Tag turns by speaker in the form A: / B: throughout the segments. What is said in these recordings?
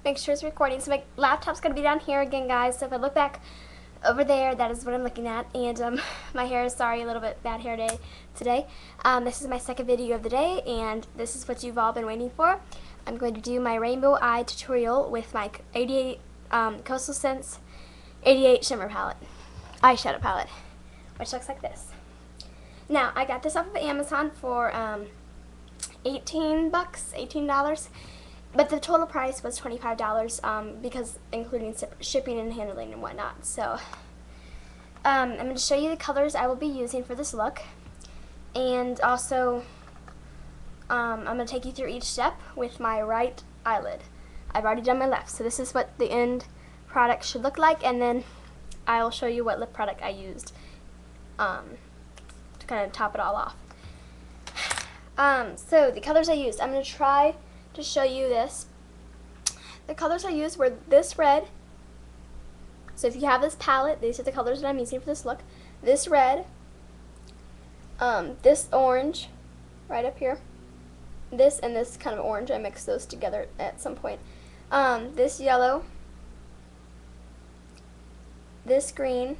A: make sure it's recording. So my laptop's going to be down here again, guys. So if I look back over there, that is what I'm looking at. And my hair is, sorry, a little bit bad hair day today. This is my second video of the day, and this is what you've all been waiting for. I'm going to do my rainbow eye tutorial with my 88 Coastal Scents 88 shimmer palette, eyeshadow palette, which looks like this. Now, I got this off of Amazon for $18, but the total price was $25 because including shipping and handling and whatnot. So I'm going to show you the colors I will be using for this look, and also I'm going to take you through each step with my right eyelid. I've already done my left, so this is what the end product should look like, and then I'll show you what lip product I used to kind of top it all off. So the colors I used, I'm going to try to show you this. The colors I used were this red. So if you have this palette, these are the colors that I'm using for this look. This red, this orange, right up here, this and this kind of orange. I mixed those together at some point. This yellow, this green,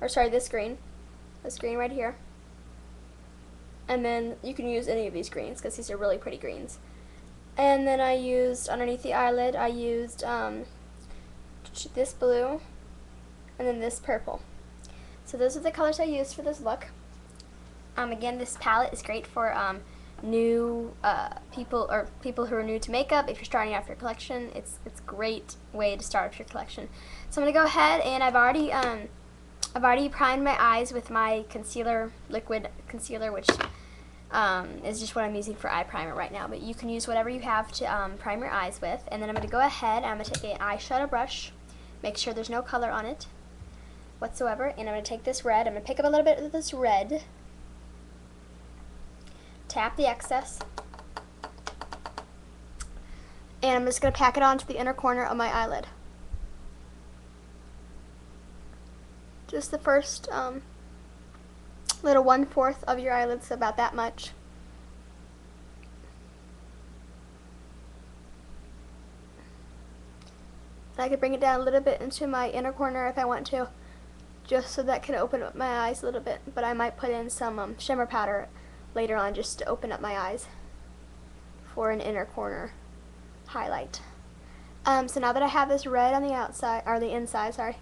A: this green right here. And then you can use any of these greens because these are really pretty greens. And then I used, underneath the eyelid, I used this blue and then this purple. So those are the colors I used for this look. Again, this palette is great for new people, or people who are new to makeup. If you're starting out your collection, it's a great way to start off your collection. So I'm going to go ahead, and I've already primed my eyes with my concealer, liquid concealer, which is just what I'm using for eye primer right now. But you can use whatever you have to prime your eyes with. And then I'm going to go ahead, I'm going to take an eyeshadow brush, make sure there's no color on it whatsoever, and I'm going to take this red, I'm going to pick up a little bit of this red, tap the excess, and I'm just going to pack it onto the inner corner of my eyelid. Just the first little 1/4 of your eyelids, about that much. And I could bring it down a little bit into my inner corner if I want to, just so that can open up my eyes a little bit. But I might put in some shimmer powder later on just to open up my eyes for an inner corner highlight. So now that I have this red on the outside, or the inside, sorry,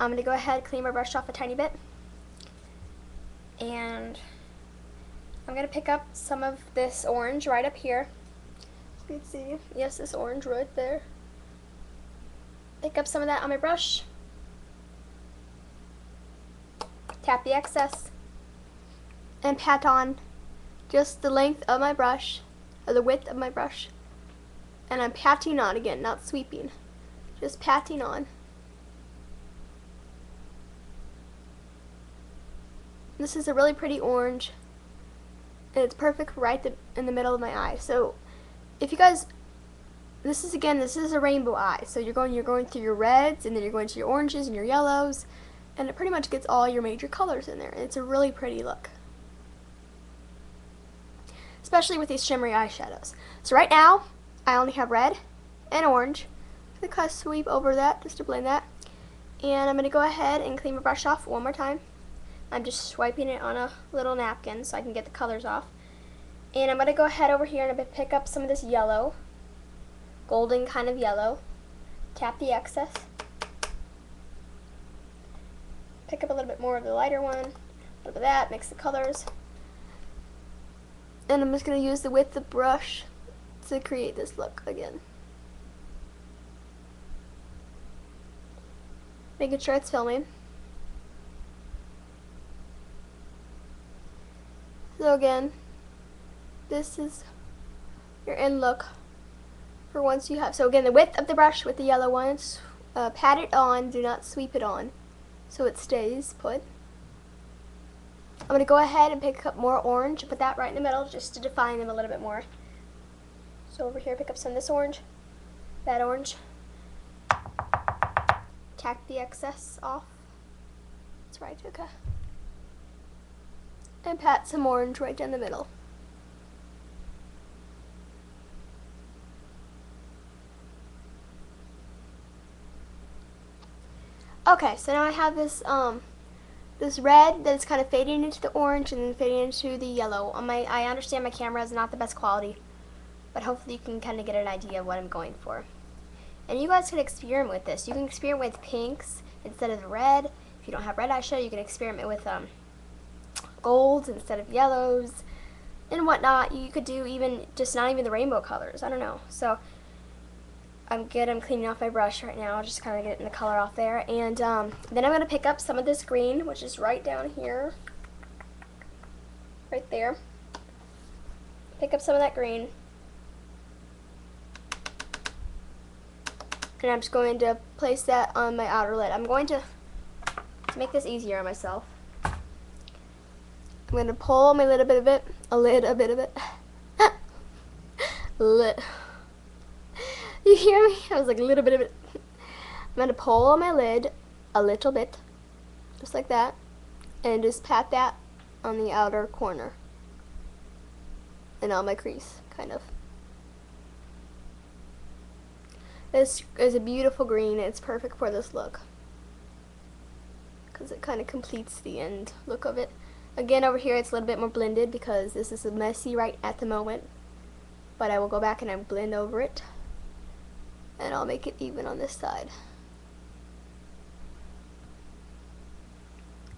A: I'm going to go ahead, clean my brush off a tiny bit, and I'm going to pick up some of this orange right up here. You can see, yes, this orange right there. Pick up some of that on my brush, tap the excess, and pat on just the length of my brush, or the width of my brush. And I'm patting on again, not sweeping, just patting on. This is a really pretty orange, and it's perfect right in the middle of my eye. So if you guys, this is a rainbow eye. So you're going through your reds, and then you're going to your oranges and your yellows, and it pretty much gets all your major colors in there. And it's a really pretty look, especially with these shimmery eyeshadows. So right now, I only have red and orange. I'm going to kind of sweep over that just to blend that. And I'm going to go ahead and clean my brush off one more time. I'm just swiping it on a little napkin so I can get the colors off. And I'm going to go ahead over here and I'm going to pick up some of this yellow, golden kind of yellow. Tap the excess. Pick up a little bit more of the lighter one, a little bit of that, mix the colors. And I'm just going to use the width of the brush to create this look again. Making sure it's filming. So again, this is your end look for once you have. So again, the width of the brush with the yellow ones, pat it on, do not sweep it on, so it stays put. I'm going to go ahead and pick up more orange and put that right in the middle just to define them a little bit more. So over here, pick up some of this orange, that orange, tack the excess off. That's right, okay. And pat some orange right down the middle. Okay, so now I have this red that is kind of fading into the orange and then fading into the yellow. I understand my camera is not the best quality, but hopefully you can kind of get an idea of what I'm going for. And you guys can experiment with this. You can experiment with pinks instead of red. If you don't have red eyeshadow, you can experiment with golds instead of yellows and whatnot. You could do even just not even the rainbow colors. I don't know. So I'm good. I'm cleaning off my brush right now, just kind of getting the color off there. And then I'm going to pick up some of this green, which is right down here, right there. Pick up some of that green. And I'm just going to place that on my outer lid. I'm going to make this easier on myself, I'm going to pull a little bit of it, lid. You hear me? I was like a little bit of it. I'm going to pull on my lid a little bit, just like that, and just pat that on the outer corner and on my crease, kind of. This is a beautiful green. It's perfect for this look because it kind of completes the end look of it. Again, over here it's a little bit more blended because this is messy right at the moment, but I will go back and I'll blend over it and I'll make it even on this side.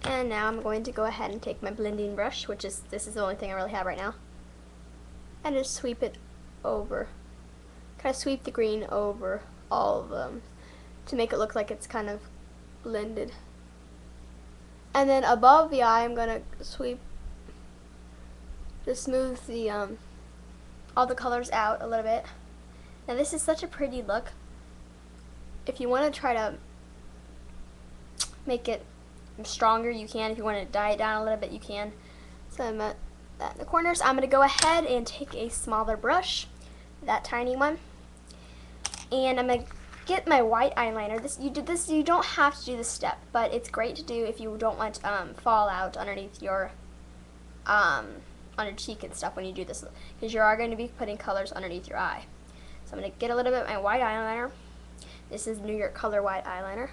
A: And now I'm going to go ahead and take my blending brush, this is the only thing I really have right now, and just sweep it over. Kind of sweep the green over all of them to make it look like it's kind of blended. And then above the eye, I'm gonna sweep, just smooth the all the colors out a little bit. Now this is such a pretty look. If you want to try to make it stronger, you can. If you want to dye it down a little bit, you can. So I'm at that in the corners. I'm gonna go ahead and take a smaller brush, that tiny one. And I'm going to get my white eyeliner. You don't have to do this step, but it's great to do if you don't want fallout underneath your on your cheek and stuff when you do this, because you are going to be putting colors underneath your eye. So I'm going to get a little bit of my white eyeliner. This is New York Color White Eyeliner.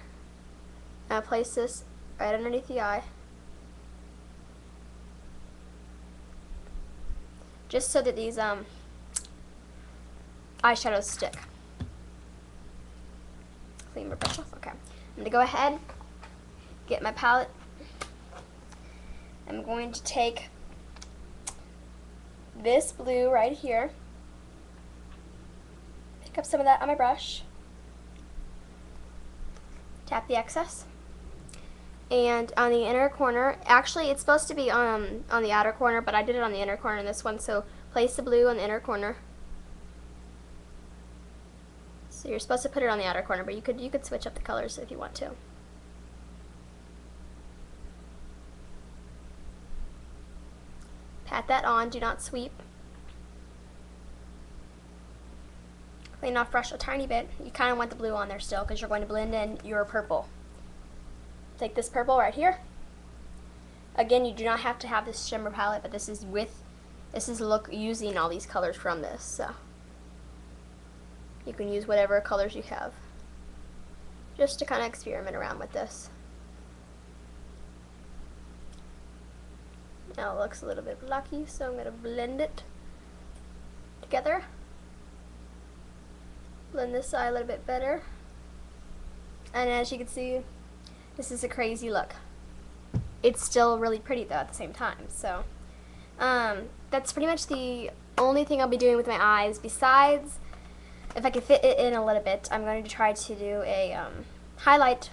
A: And I'll place this right underneath the eye, just so that these eyeshadows stick. Clean my brush off. Okay. I'm going to go ahead, get my palette. I'm going to take this blue right here, pick up some of that on my brush, tap the excess, and on the inner corner, actually it's supposed to be on the outer corner, but I did it on the inner corner in this one, so place the blue on the inner corner. So you're supposed to put it on the outer corner, but you could switch up the colors if you want to. Pat that on, do not sweep. Clean off brush a tiny bit. You kind of want the blue on there still because you're going to blend in your purple. Take this purple right here. Again, you do not have to have this shimmer palette, but this is look using all these colors from this. So you can use whatever colors you have, just to kind of experiment around with this. Now it looks a little bit blocky, so I'm going to blend it together. Blend this eye a little bit better. And as you can see, this is a crazy look. It's still really pretty though at the same time. So that's pretty much the only thing I'll be doing with my eyes, besides if I can fit it in a little bit. I'm going to try to do a highlight.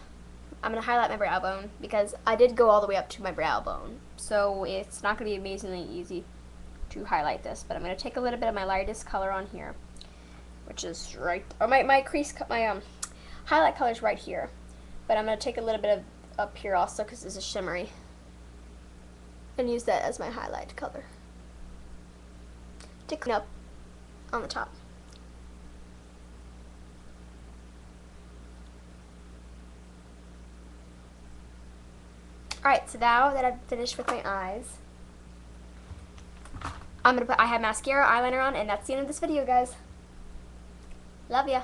A: I'm going to highlight my brow bone because I did go all the way up to my brow bone. So it's not going to be amazingly easy to highlight this, but I'm going to take a little bit of my lightest color on here, which is right, or my crease, my highlight color is right here, but I'm going to take a little bit of up here also because this is shimmery, and use that as my highlight color to clean up on the top. Alright, so now that I've finished with my eyes, I have mascara, eyeliner on, and that's the end of this video, guys. Love ya.